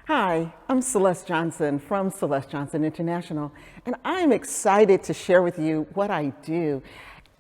Hi, I'm Celeste Jonson from Celeste Jonson International, and I'm excited to share with you what I do.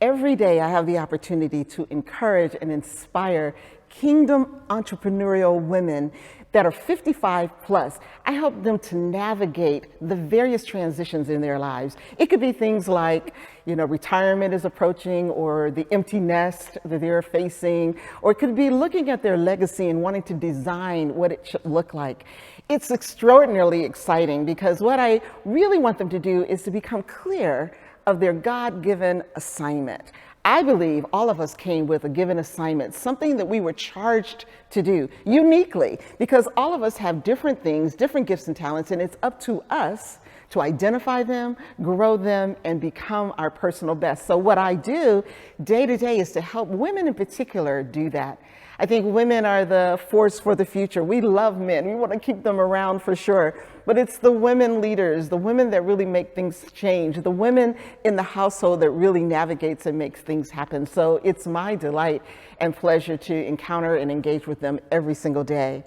Every day I have the opportunity to encourage and inspire kingdom entrepreneurial women that are 55 plus. I help them to navigate the various transitions in their lives. It could be things like, retirement is approaching, or the empty nest that they're facing, or it could be looking at their legacy and wanting to design what it should look like. It's extraordinarily exciting because what I really want them to do is to become clear of their God-given assignment. I believe all of us came with a given assignment, something that we were charged to do uniquely, because all of us have different things, different gifts and talents, and it's up to us to identify them, grow them, and become our personal best. So what I do day to day is to help women in particular do that. I think women are the force for the future. We love men. We want to keep them around for sure. But it's the women leaders, the women that really make things change, the women in the household that really navigates and makes things happen. So it's my delight and pleasure to encounter and engage with them every single day.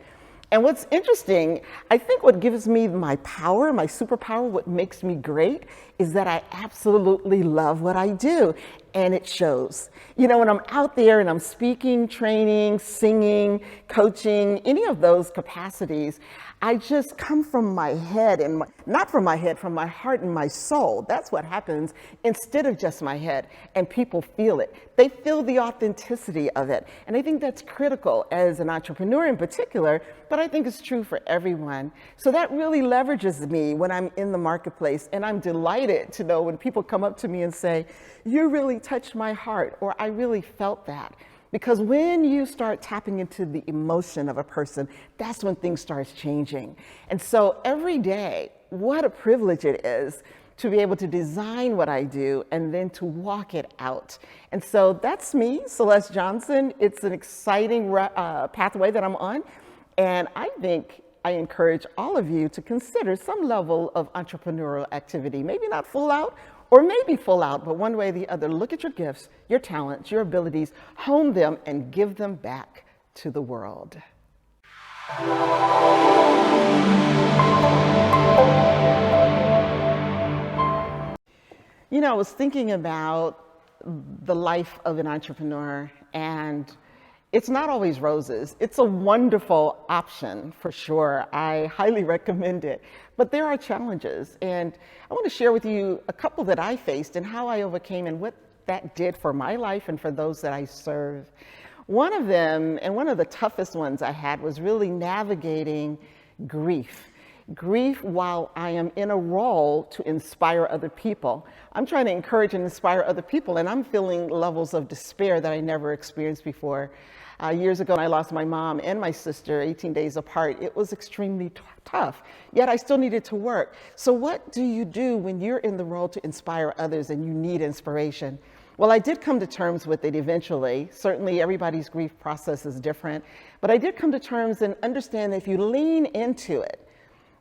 And what's interesting, I think what gives me my power, my superpower, what makes me great, is that I absolutely love what I do. And it shows. When I'm out there and I'm speaking, training, singing, coaching, any of those capacities, I just come from my head and not from my head, from my heart and my soul. That's what happens instead of just my head. And people feel it. They feel the authenticity of it. And I think that's critical as an entrepreneur in particular, but I think it's true for everyone. So that really leverages me when I'm in the marketplace. And I'm delighted to know when people come up to me and say, "You really touched my heart," or "I really felt that." Because when you start tapping into the emotion of a person, that's when things start changing. And so every day, what a privilege it is to be able to design what I do and then to walk it out. And so that's me, Celeste Jonson. It's an exciting pathway that I'm on. And I think I encourage all of you to consider some level of entrepreneurial activity, maybe not full out, or maybe full out, but one way or the other. Look at your gifts, your talents, your abilities, hone them, and give them back to the world. I was thinking about the life of an entrepreneur, and it's not always roses. It's a wonderful option for sure. I highly recommend it. But there are challenges, and I want to share with you a couple that I faced and how I overcame and what that did for my life and for those that I serve. One of them, and one of the toughest ones I had, was really navigating grief. Grief while I am in a role to inspire other people. I'm trying to encourage and inspire other people, and I'm feeling levels of despair that I never experienced before. Years ago, I lost my mom and my sister 18 days apart. It was extremely tough, yet I still needed to work. So what do you do when you're in the role to inspire others and you need inspiration? Well, I did come to terms with it eventually. Certainly everybody's grief process is different, but I did come to terms and understand that if you lean into it,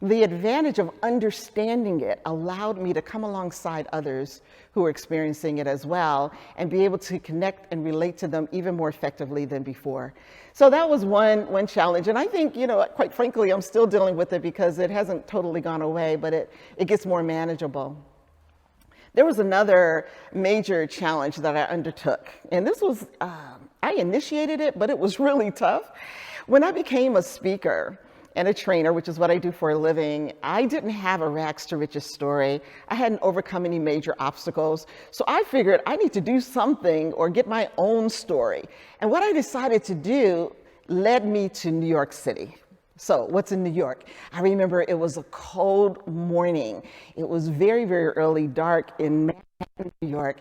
the advantage of understanding it allowed me to come alongside others who were experiencing it as well and be able to connect and relate to them even more effectively than before. So that was one challenge. And I think, quite frankly, I'm still dealing with it because it hasn't totally gone away, but it gets more manageable. There was another major challenge that I undertook. And this was, I initiated it, but it was really tough. When I became a speaker and a trainer, which is what I do for a living, I didn't have a rags to riches story. I hadn't overcome any major obstacles. So I figured I need to do something or get my own story. And what I decided to do led me to New York City. So what's in New York? I remember it was a cold morning. It was very, very early, dark in Manhattan, New York.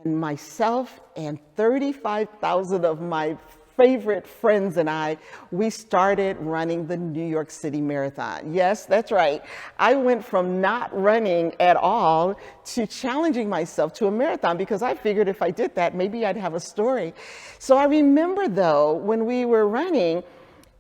And myself and 35,000 of my favorite friends and we started running the New York City Marathon. Yes, that's right. I went from not running at all to challenging myself to a marathon because I figured if I did that, maybe I'd have a story. So I remember though, when we were running,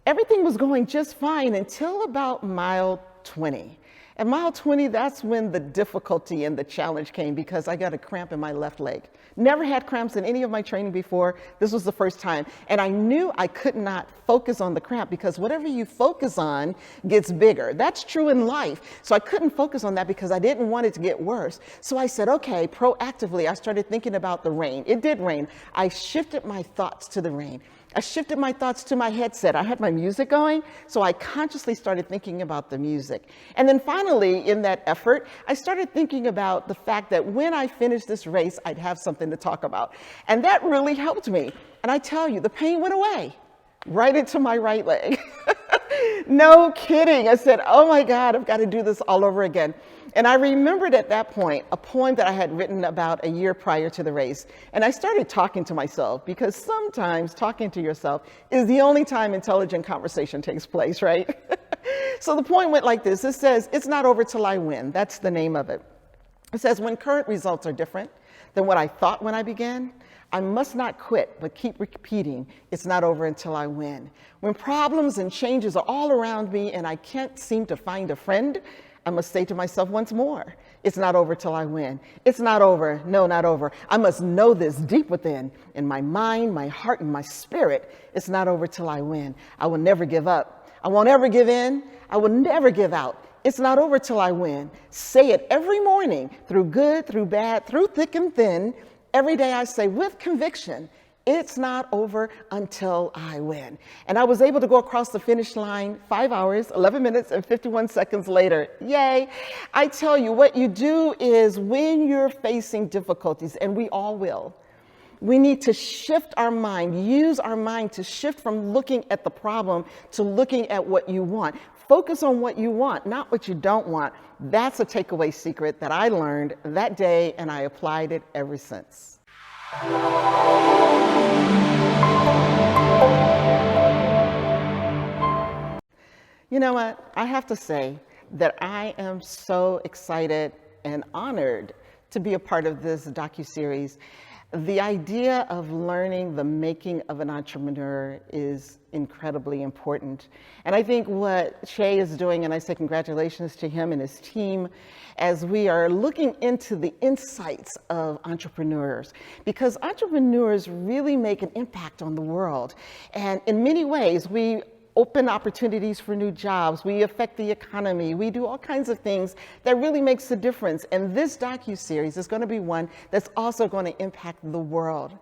everything was going just fine until about mile 20. At mile 20, that's when the difficulty and the challenge came because I got a cramp in my left leg. Never had cramps in any of my training before. This was the first time. And I knew I could not focus on the cramp because whatever you focus on gets bigger. That's true in life. So I couldn't focus on that because I didn't want it to get worse. So I said, okay, proactively, I started thinking about the rain. It did rain. I shifted my thoughts to the rain. I shifted my thoughts to my headset. I had my music going, so I consciously started thinking about the music. And then finally, in that effort, I started thinking about the fact that when I finished this race, I'd have something to talk about. And that really helped me. And I tell you, the pain went away, right into my right leg. No kidding. I said, oh my God, I've got to do this all over again. And I remembered at that point a poem that I had written about a year prior to the race. And I started talking to myself because sometimes talking to yourself is the only time intelligent conversation takes place, right? So the poem went like this. It says, "It's not over till I win." That's the name of it. It says, "When current results are different than what I thought when I began, I must not quit, but keep repeating, it's not over until I win. When problems and changes are all around me and I can't seem to find a friend, I must say to myself once more, it's not over till I win. It's not over, no, not over. I must know this deep within, in my mind, my heart, and my spirit. It's not over till I win. I will never give up. I won't ever give in. I will never give out. It's not over till I win. Say it every morning, through good, through bad, through thick and thin. Every day I say with conviction, it's not over until I win." And I was able to go across the finish line 5 hours, 11 minutes, and 51 seconds later. Yay. I tell you, what you do is when you're facing difficulties, and we all will, we need to shift our mind, use our mind to shift from looking at the problem to looking at what you want. Focus on what you want, not what you don't want. That's a takeaway secret that I learned that day, and I applied it ever since. You know what? I have to say that I am so excited and honored to be a part of this docuseries. The idea of learning the making of an entrepreneur is incredibly important. And I think what Shay is doing, and I say congratulations to him and his team, as we are looking into the insights of entrepreneurs, because entrepreneurs really make an impact on the world. And in many ways, we open opportunities for new jobs, we affect the economy, we do all kinds of things that really makes a difference. And this docuseries is going to be one that's also going to impact the world.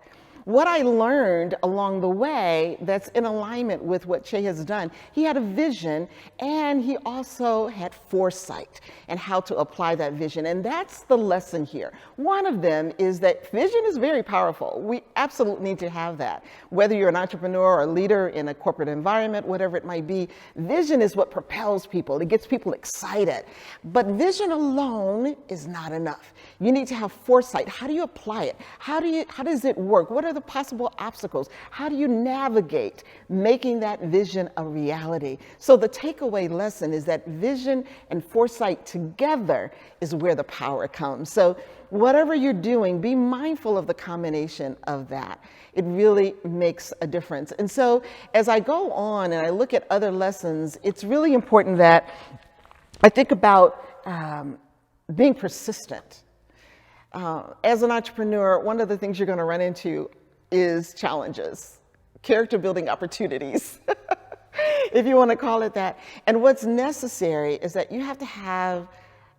What I learned along the way that's in alignment with what Che has done, he had a vision and he also had foresight and how to apply that vision. And that's the lesson here. One of them is that vision is very powerful. We absolutely need to have that. Whether you're an entrepreneur or a leader in a corporate environment, whatever it might be, vision is what propels people. It gets people excited. But vision alone is not enough. You need to have foresight. How do you apply it? How does it work? What are the possible obstacles? How do you navigate making that vision a reality? So the takeaway lesson is that vision and foresight together is where the power comes. So whatever you're doing, be mindful of the combination of that. It really makes a difference. And so as I go on and I look at other lessons, it's really important that I think about being persistent. As an entrepreneur, one of the things you're going to run into is challenges, character building opportunities, if you want to call it that. And what's necessary is that you have to have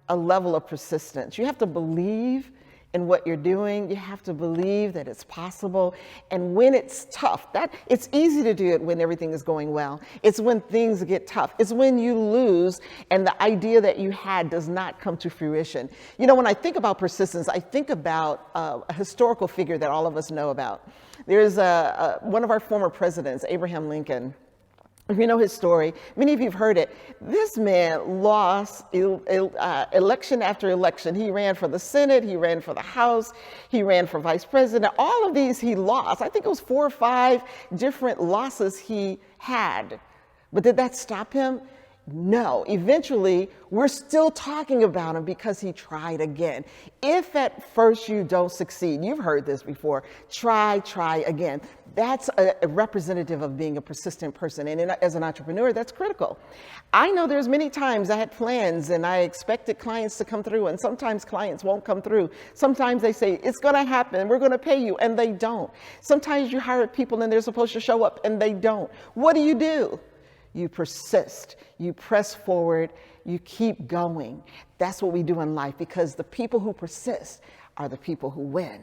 a level of persistence. You have to believe in what you're doing. You have to believe that it's possible. And when it's tough, it's easy to do it when everything is going well. It's when things get tough. It's when you lose and the idea that you had does not come to fruition. You know, when I think about persistence, I think about a historical figure that all of us know about. There's one of our former presidents, Abraham Lincoln. If you know his story, many of you have heard it. This man lost election after election. He ran for the Senate, he ran for the House, he ran for vice president. All of these he lost. I think it was 4 or 5 different losses he had. But did that stop him? No, eventually we're still talking about him because he tried again. If at first you don't succeed, you've heard this before, try again. That's a representative of being a persistent person. And as an entrepreneur, that's critical. I know there's many times I had plans and I expected clients to come through, and sometimes clients won't come through. Sometimes they say, it's gonna happen, we're gonna pay you, and they don't. Sometimes you hire people and they're supposed to show up and they don't. What do? You persist, you press forward, you keep going. That's what we do in life, because the people who persist are the people who win.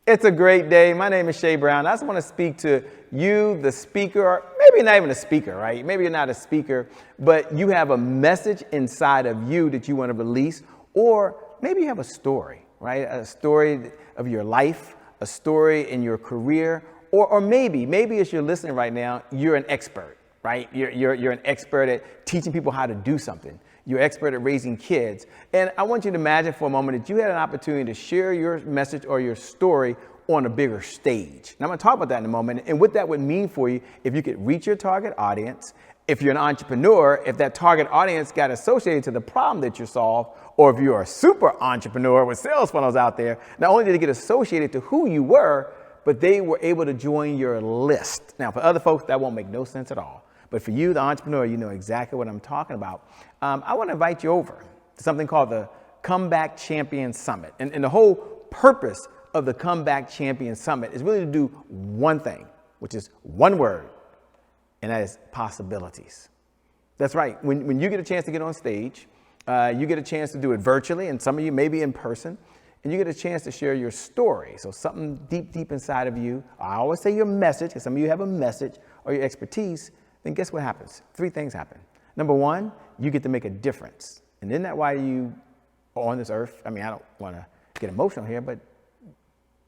It's a great day. My name is Shay Brown. I just want to speak to you, the speaker, or maybe not even a speaker, right? Maybe you're not a speaker, but you have a message inside of you that you want to release, or maybe you have a story. Right? A story of your life, a story in your career, or maybe as you're listening right now, you're an expert, right? You're an expert at teaching people how to do something. You're an expert at raising kids. And I want you to imagine for a moment that you had an opportunity to share your message or your story on a bigger stage. And I'm going to talk about that in a moment and what that would mean for you if you could reach your target audience. If you're an entrepreneur, if that target audience got associated to the problem that you solve, or if you're a super entrepreneur with sales funnels out there, not only did it get associated to who you were, but they were able to join your list. Now, for other folks, that won't make no sense at all. But for you, the entrepreneur, you know exactly what I'm talking about. I want to invite you over to something called the Comeback Champion Summit. And the whole purpose of the Comeback Champion Summit is really to do one thing, which is one word, and that is possibilities. That's right. When you get a chance to get on stage, you get a chance to do it virtually, and some of you maybe in person, and you get a chance to share your story. So something deep inside of you. I always say your message, because some of you have a message or your expertise. Then guess what happens? 3 things happen. Number 1, you get to make a difference. And isn't that why you are on this earth? I mean, I don't want to get emotional here, but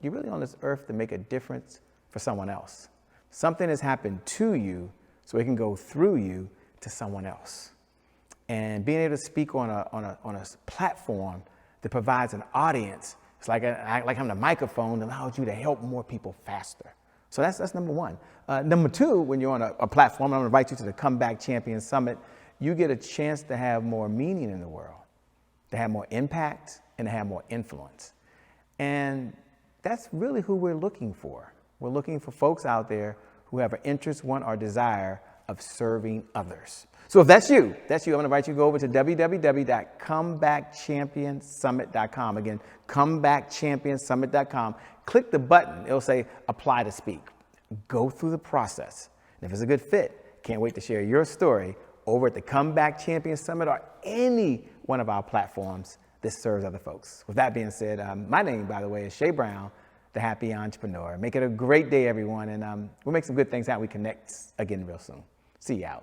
you're really on this earth to make a difference for someone else. Something has happened to you so it can go through you to someone else. And being able to speak on a platform that provides an audience, it's like having a microphone that allows you to help more people faster. So that's number 1. Number 2, when you're on a platform, I'm going to invite you to the Comeback Champion Summit, you get a chance to have more meaning in the world, to have more impact, and to have more influence. And that's really who we're looking for. We're looking for folks out there who have an interest, want, or desire of serving others. So if that's you, I'm going to invite you to go over to www.comebackchampionsummit.com. Again, comebackchampionsummit.com. Click the button. It'll say apply to speak. Go through the process. And if it's a good fit, can't wait to share your story over at the Comeback Champion Summit or any one of our platforms that serves other folks. With that being said, my name, by the way, is Shay Brown, the Happy Entrepreneur. Make it a great day, everyone, and we'll make some good things happen. We connect again real soon. See you out.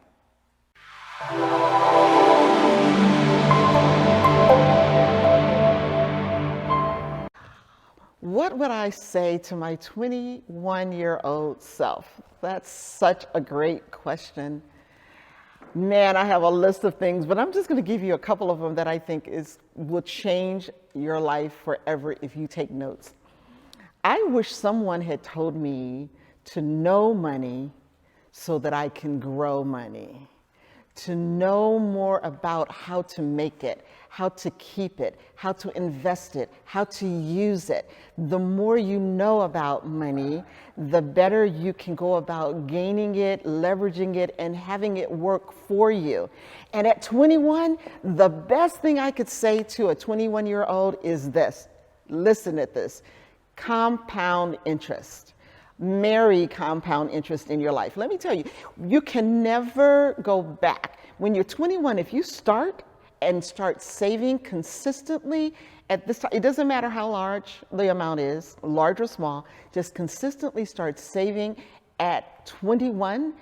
What would I say to my 21-year-old self? That's such a great question. Man, I have a list of things, but I'm just going to give you a couple of them that I think will change your life forever if you take notes. I wish someone had told me to know money so that I can grow money, to know more about how to make it, how to keep it, how to invest it, how to use it. The more you know about money, the better you can go about gaining it, leveraging it, and having it work for you. And at 21, the best thing I could say to a 21-year-old is this. Listen at this. Compound interest. Marry compound interest in your life. Let me tell you, you can never go back. When you're 21, if you start saving consistently at this time, it doesn't matter how large the amount is, large or small, just consistently start saving at 21.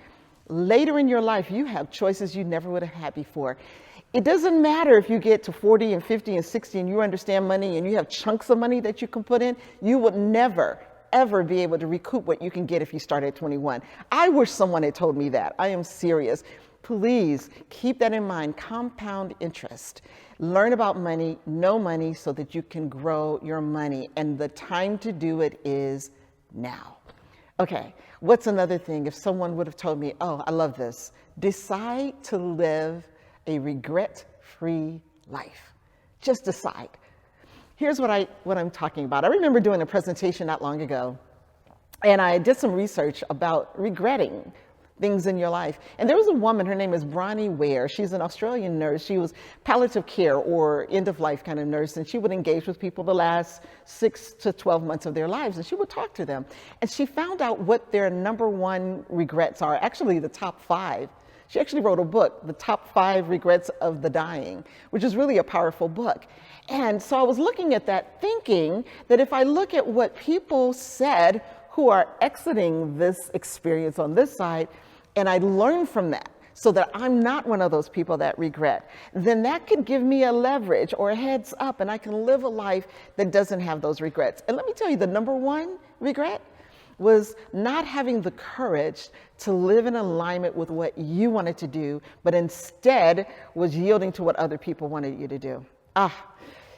Later in your life, you have choices you never would have had before. It doesn't matter if you get to 40 and 50 and 60 and you understand money and you have chunks of money that you can put in, you would never, ever be able to recoup what you can get if you start at 21. I wish someone had told me that. I am serious. Please keep that in mind. Compound interest. Learn about money, know money so that you can grow your money. And the time to do it is now. Okay, what's another thing? If someone would have told me, oh, I love this, decide to live a regret-free life. Just decide. Here's what I'm talking about. I remember doing a presentation not long ago, and I did some research about regretting things in your life. And there was a woman, her name is Bronnie Ware. She's an Australian nurse. She was palliative care or end of life kind of nurse. And she would engage with people the last 6 to 12 months of their lives. And she would talk to them. And she found out what their number one regrets are, actually the top 5. She actually wrote a book, The Top 5 Regrets of the Dying, which is really a powerful book. And so I was looking at that thinking that if I look at what people said who are exiting this experience on this side, and I learn from that so that I'm not one of those people that regret, then that could give me a leverage or a heads up, and I can live a life that doesn't have those regrets. And let me tell you, the number one regret was not having the courage to live in alignment with what you wanted to do, but instead was yielding to what other people wanted you to do.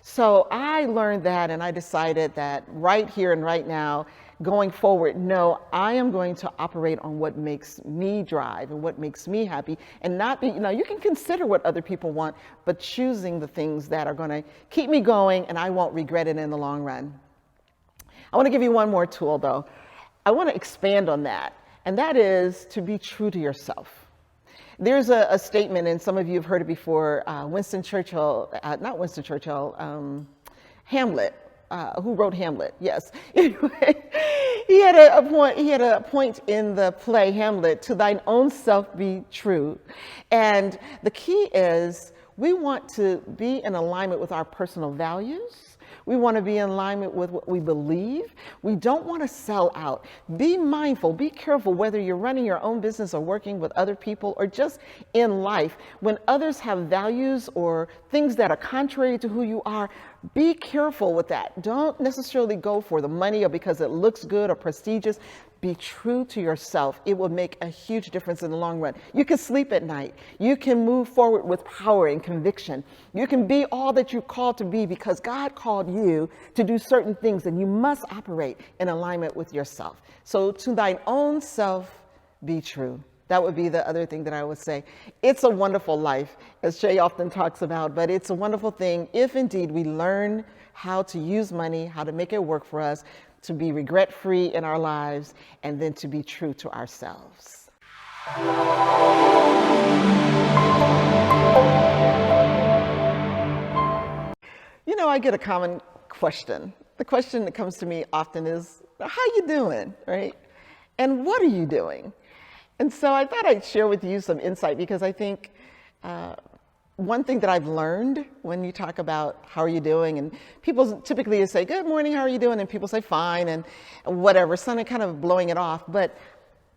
So I learned that, and I decided that right here and right now, going forward, no, I am going to operate on what makes me drive and what makes me happy, and not be, you can consider what other people want, but choosing the things that are going to keep me going and I won't regret it in the long run. I want to give you one more tool though. I want to expand on that, and that is to be true to yourself. There's a statement, and some of you have heard it before, Hamlet. Who wrote Hamlet? Yes. Anyway, he had a point in the play Hamlet, to thine own self be true. And the key is we want to be in alignment with our personal values. We want to be in alignment with what we believe. We don't want to sell out. Be mindful, be careful whether you're running your own business or working with other people or just in life. When others have values or things that are contrary to who you are, be careful with that. Don't necessarily go for the money or because it looks good or prestigious. Be true to yourself. It will make a huge difference in the long run. You can sleep at night. You can move forward with power and conviction. You can be all that you're called to be because God called you to do certain things, and you must operate in alignment with yourself. So to thine own self be true. That would be the other thing that I would say. It's a wonderful life, as Shay often talks about, but it's a wonderful thing if indeed we learn how to use money, how to make it work for us, to be regret-free in our lives, and then to be true to ourselves. I get a common question. The question that comes to me often is, how you doing, right? And what are you doing? And so I thought I'd share with you some insight, because I think one thing that I've learned when you talk about how are you doing, and people typically say, good morning, how are you doing? And people say, fine, and whatever, so kind of blowing it off. But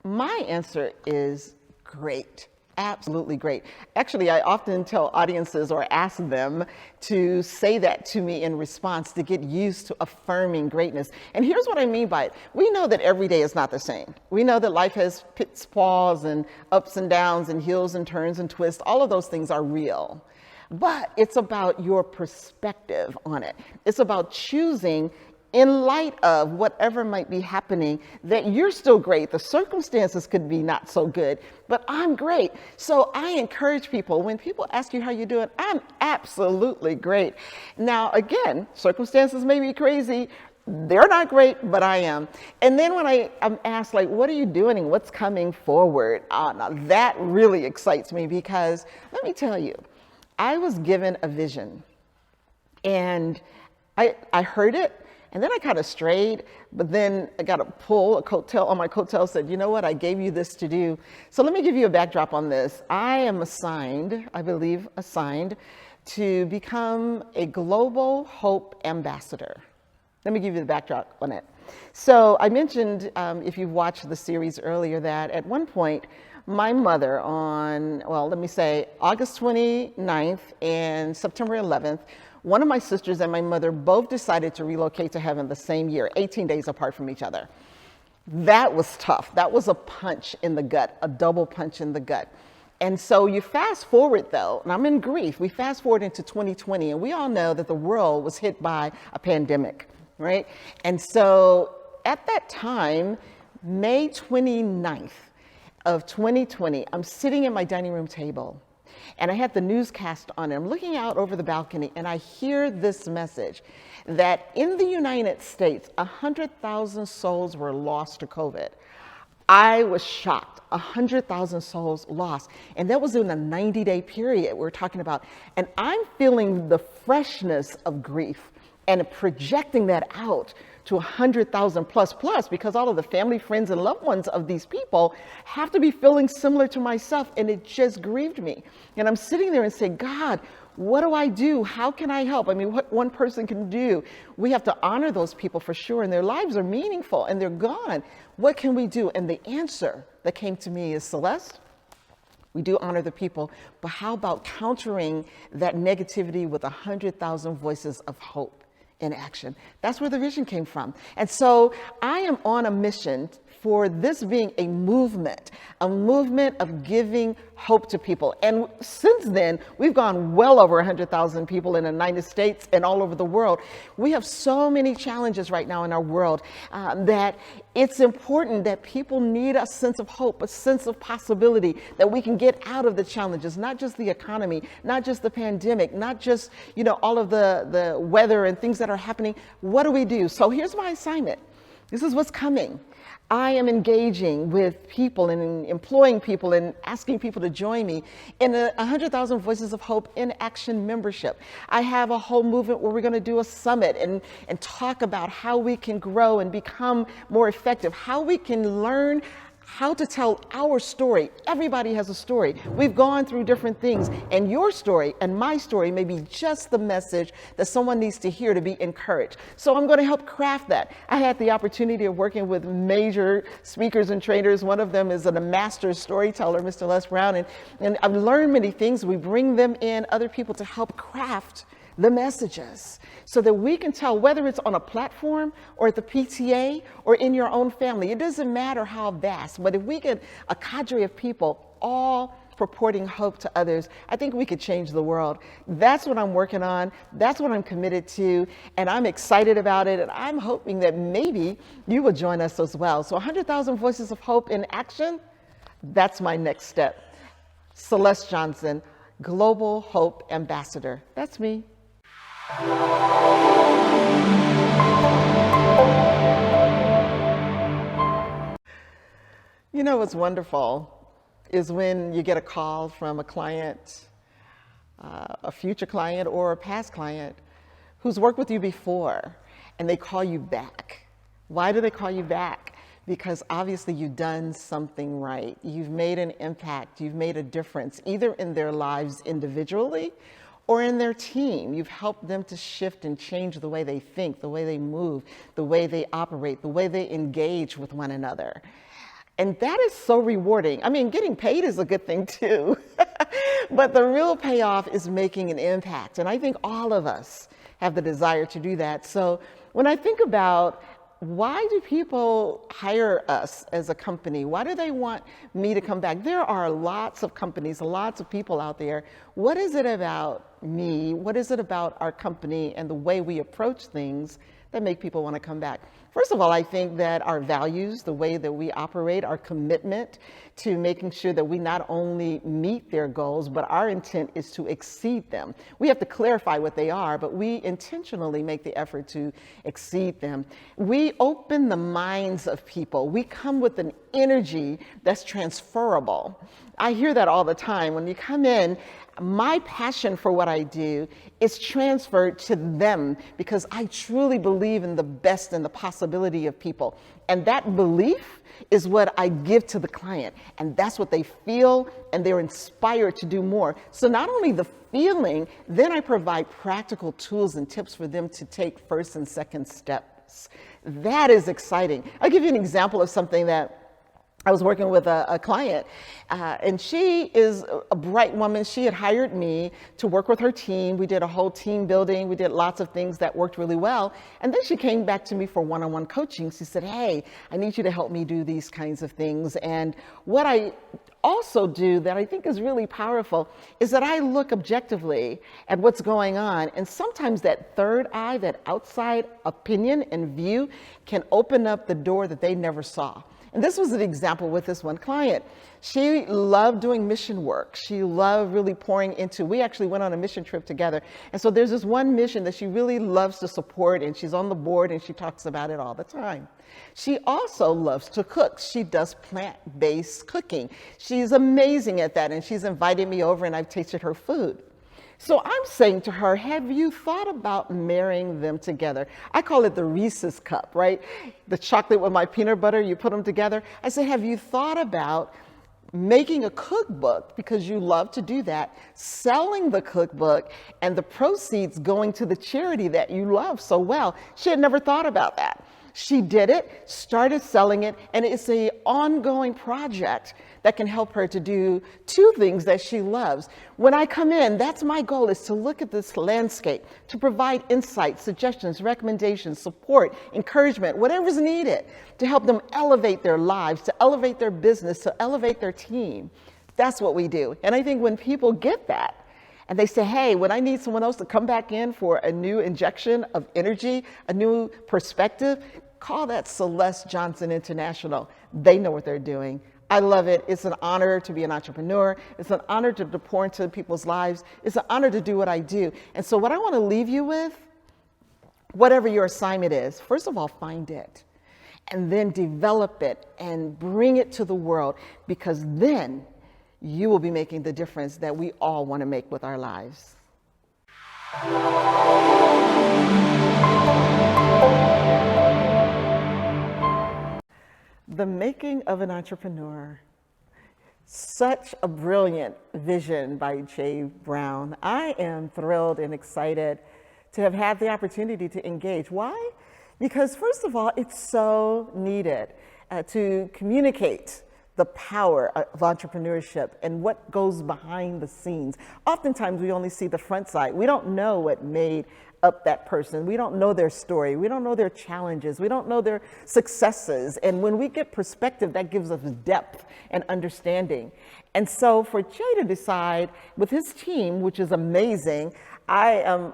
my answer is great. Absolutely great. Actually, I often tell audiences or ask them to say that to me in response to get used to affirming greatness. And here's what I mean by it. We know that every day is not the same. We know that life has pitfalls and ups and downs and hills and turns and twists. All of those things are real. But it's about your perspective on it. It's about choosing, in light of whatever might be happening, that you're still great. The circumstances could be not so good, but I'm great. So I encourage people, when people ask you how you're doing, I'm absolutely great. Now, again, circumstances may be crazy. They're not great, but I am. And then when I'm asked, like, what are you doing and what's coming forward? Now that really excites me, because let me tell you, I was given a vision, and I heard it. And then I kind of strayed, but then I got a coattail on my coattail, said, you know what, I gave you this to do. So let me give you a backdrop on this. I am assigned to become a global hope ambassador. Let me give you the backdrop on it. So I mentioned, if you've watched the series earlier, that at one point, my mother on, August 29th and September 11th, one of my sisters and my mother both decided to relocate to heaven the same year, 18 days apart from each other. That was tough. That was a punch in the gut, a double punch in the gut. And so you fast forward though, and I'm in grief, we fast forward into 2020, and we all know that the world was hit by a pandemic, right? And so at that time, May 29th of 2020, I'm sitting at my dining room table and I had the newscast on. I'm looking out over the balcony and I hear this message that in the United States, 100,000 souls were lost to COVID. I was shocked. 100,000 souls lost. And that was in a 90-day period we're talking about. And I'm feeling the freshness of grief and projecting that out to 100,000 plus, because all of the family, friends, and loved ones of these people have to be feeling similar to myself. And it just grieved me. And I'm sitting there and saying, God, what do I do? How can I help? I mean, what one person can do? We have to honor those people for sure, and their lives are meaningful and they're gone. What can we do? And the answer that came to me is, Celeste, we do honor the people, but how about countering that negativity with 100,000 voices of hope in action? That's where the vision came from. And so I am on a mission for this being a movement of giving hope to people. And since then, we've gone well over 100,000 people in the United States and all over the world. We have so many challenges right now in our world that it's important that people need a sense of hope, a sense of possibility, that we can get out of the challenges, not just the economy, not just the pandemic, not just, all of the weather and things that are happening. What do we do? So here's my assignment. This is what's coming. I am engaging with people and employing people and asking people to join me in a 100,000 Voices of Hope in Action membership. I have a whole movement where we're going to do a summit and talk about how we can grow and become more effective, how we can learn how to tell our story. Everybody has a story. We've gone through different things, and your story and my story may be just the message that someone needs to hear to be encouraged. So I'm going to help craft that. I had the opportunity of working with major speakers and trainers. One of them is a master storyteller, Mr. Les Brown, and I've learned many things. We bring them in, other people, to help craft the messages so that we can tell, whether it's on a platform or at the PTA or in your own family. It doesn't matter how vast, but if we get a cadre of people all purporting hope to others, I think we could change the world. That's what I'm working on. That's what I'm committed to, and I'm excited about it, and I'm hoping that maybe you will join us as well. So 100,000 Voices of Hope in Action, that's my next step. Celeste Jonson, Global Hope Ambassador. That's me. What's wonderful is when you get a call from a client, a future client or a past client who's worked with you before, and they call you back. Why do they call you back? Because obviously you've done something right. You've made an impact. You've made a difference, either in their lives individually or in their team. You've helped them to shift and change the way they think, the way they move, the way they operate, the way they engage with one another. And that is so rewarding. I mean, getting paid is a good thing too, but the real payoff is making an impact. And I think all of us have the desire to do that. So when I think about, why do people hire us as a company? Why do they want me to come back? There are lots of companies, lots of people out there. What is it about me? What is it about our company and the way we approach things that make people want to come back? First of all, I think that our values, the way that we operate, our commitment to making sure that we not only meet their goals, but our intent is to exceed them. We have to clarify what they are, but we intentionally make the effort to exceed them. We open the minds of people. We come with an energy that's transferable. I hear that all the time. When you come in, my passion for what I do is transferred to them because I truly believe in the best and the possibility of people. And that belief is what I give to the client. And that's what they feel, and they're inspired to do more. So not only the feeling, then I provide practical tools and tips for them to take first and second steps. That is exciting. I'll give you an example of something that I was working with a client, and she is a bright woman. She had hired me to work with her team. We did a whole team building. We did lots of things that worked really well. And then she came back to me for one-on-one coaching. She said, hey, I need you to help me do these kinds of things. And what I also do that I think is really powerful is that I look objectively at what's going on. And sometimes that third eye, that outside opinion and view can open up the door that they never saw. And this was an example with this one client. She loved doing mission work. She loved really pouring into, we actually went on a mission trip together. And so there's this one mission that she really loves to support, and she's on the board and she talks about it all the time. She also loves to cook. She does plant-based cooking. She's amazing at that, and she's invited me over and I've tasted her food. So I'm saying to her, have you thought about marrying them together? I call it the Reese's cup, right? The chocolate with my peanut butter, you put them together. I said, have you thought about making a cookbook, because you love to do that, selling the cookbook and the proceeds going to the charity that you love so well? She had never thought about that. She did it, started selling it, and it's an ongoing project that can help her to do two things that she loves. When I come in, that's my goal, is to look at this landscape, to provide insights, suggestions, recommendations, support, encouragement, whatever's needed to help them elevate their lives, to elevate their business, to elevate their team. That's what we do. And I think when people get that, and they say, hey, when I need someone else to come back in for a new injection of energy, a new perspective, call that Celeste Jonson International. They know what they're doing. I love it. It's an honor to be an entrepreneur. It's an honor to pour into people's lives. It's an honor to do what I do. And so what I want to leave you with, whatever your assignment is, first of all, find it. And then develop it and bring it to the world, because then you will be making the difference that we all want to make with our lives. The making of an entrepreneur. Such a brilliant vision by Jay Brown. I am thrilled and excited to have had the opportunity to engage. Why? Because first of all, it's so needed to communicate the power of entrepreneurship and what goes behind the scenes. Oftentimes we only see the front side. We don't know what made up that person. We don't know their story. We don't know their challenges. We don't know their successes. And when we get perspective, that gives us depth and understanding. And so for Jay to decide with his team, which is amazing, I'm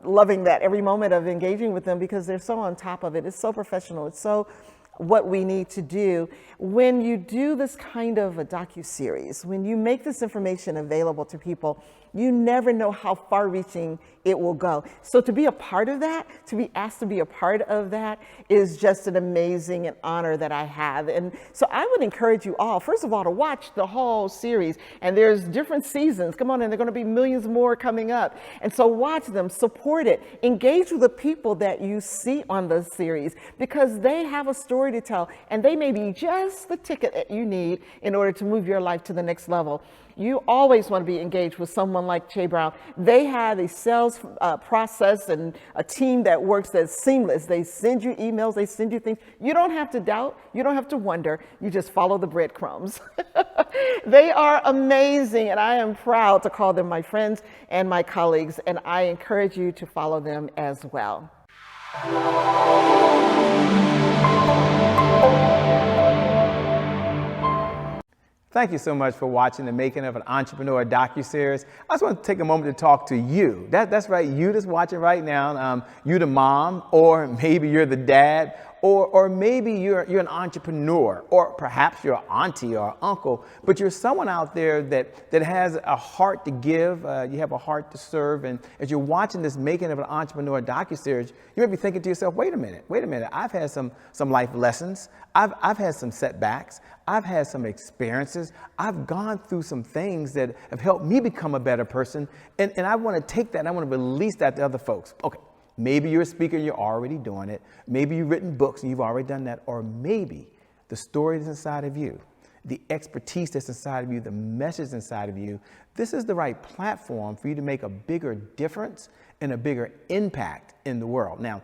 loving that every moment of engaging with them, because they're so on top of it. It's so professional. It's so what we need to do. When you do this kind of a DocuSeries, when you make this information available to people, you never know how far-reaching it will go. So to be a part of that, to be asked to be a part of that, is just an amazing and honor that I have. And so I would encourage you all, first of all, to watch the whole series. And there's different seasons. Come on, and there are going to be millions more coming up. And so watch them, support it, engage with the people that you see on the series, because they have a story to tell, and they may be just the ticket that you need in order to move your life to the next level. You always want to be engaged with someone like Jay Brown. They have a sales process and a team that works that's seamless. They send you emails, they send you things. You don't have to doubt, you don't have to wonder, you just follow the breadcrumbs. They are amazing, and I am proud to call them my friends and my colleagues, and I encourage you to follow them as well. Thank you so much for watching The Making of an Entrepreneur DocuSeries. I just want to take a moment to talk to you. That's right, you that's watching right now. You the mom, or maybe you're the dad, or maybe you're an entrepreneur, or perhaps you're an auntie or uncle, but you're someone out there that has a heart to give, you have a heart to serve, and as you're watching this Making of an Entrepreneur DocuSeries, you may be thinking to yourself, wait a minute, I've had some life lessons, I've had some setbacks, I've had some experiences, I've gone through some things that have helped me become a better person, and I want to take that and I want to release that to other folks. Okay. Maybe you're a speaker and you're already doing it. Maybe you've written books and you've already done that. Or maybe the story that's inside of you, the expertise that's inside of you, the message inside of you, this is the right platform for you to make a bigger difference and a bigger impact in the world. Now,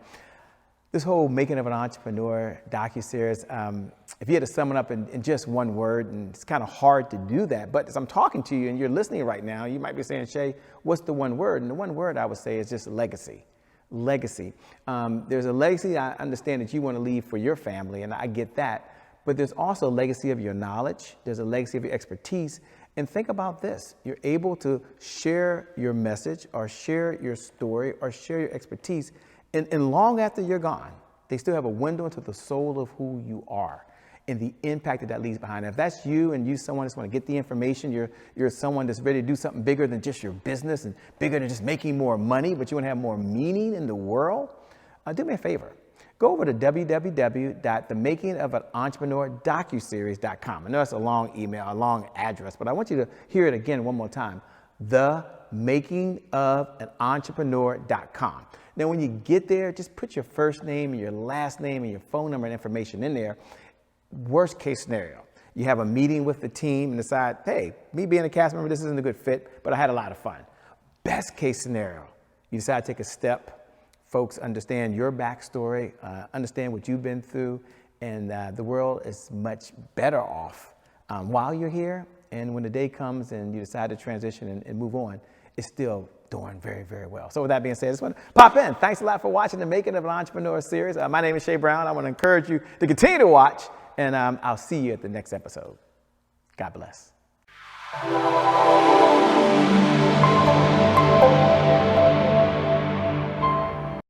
this whole Making of an Entrepreneur DocuSeries, if you had to sum it up in just one word, and it's kind of hard to do that, but as I'm talking to you and you're listening right now, you might be saying, Shay, what's the one word? And the one word I would say is just legacy. Legacy. There's a legacy I understand that you want to leave for your family, and I get that. But there's also a legacy of your knowledge. There's a legacy of your expertise. And think about this. You're able to share your message or share your story or share your expertise. And long after you're gone, they still have a window into the soul of who you are and the impact that leaves behind. If that's you and you someone that's want to get the information, you're someone that's ready to do something bigger than just your business and bigger than just making more money, but you want to have more meaning in the world, do me a favor. Go over to www.themakingofanorentrepreneur.docuseries.com. I know that's a long email, a long address, but I want you to hear it again one more time. themakingofanorentrepreneur.com. Now, when you get there, just put your first name and your last name and your phone number and information in there. Worst case scenario, you have a meeting with the team and decide, hey, me being a cast member, this isn't a good fit, but I had a lot of fun. Best case scenario, you decide to take a step. Folks understand your backstory, understand what you've been through, and the world is much better off while you're here. And when the day comes and you decide to transition and move on, it's still doing very, very well. So with that being said, I just want to pop in. Thanks a lot for watching the Making of an Entrepreneur series. My name is Shay Brown. I want to encourage you to continue to watch, and I'll see you at the next episode. God bless.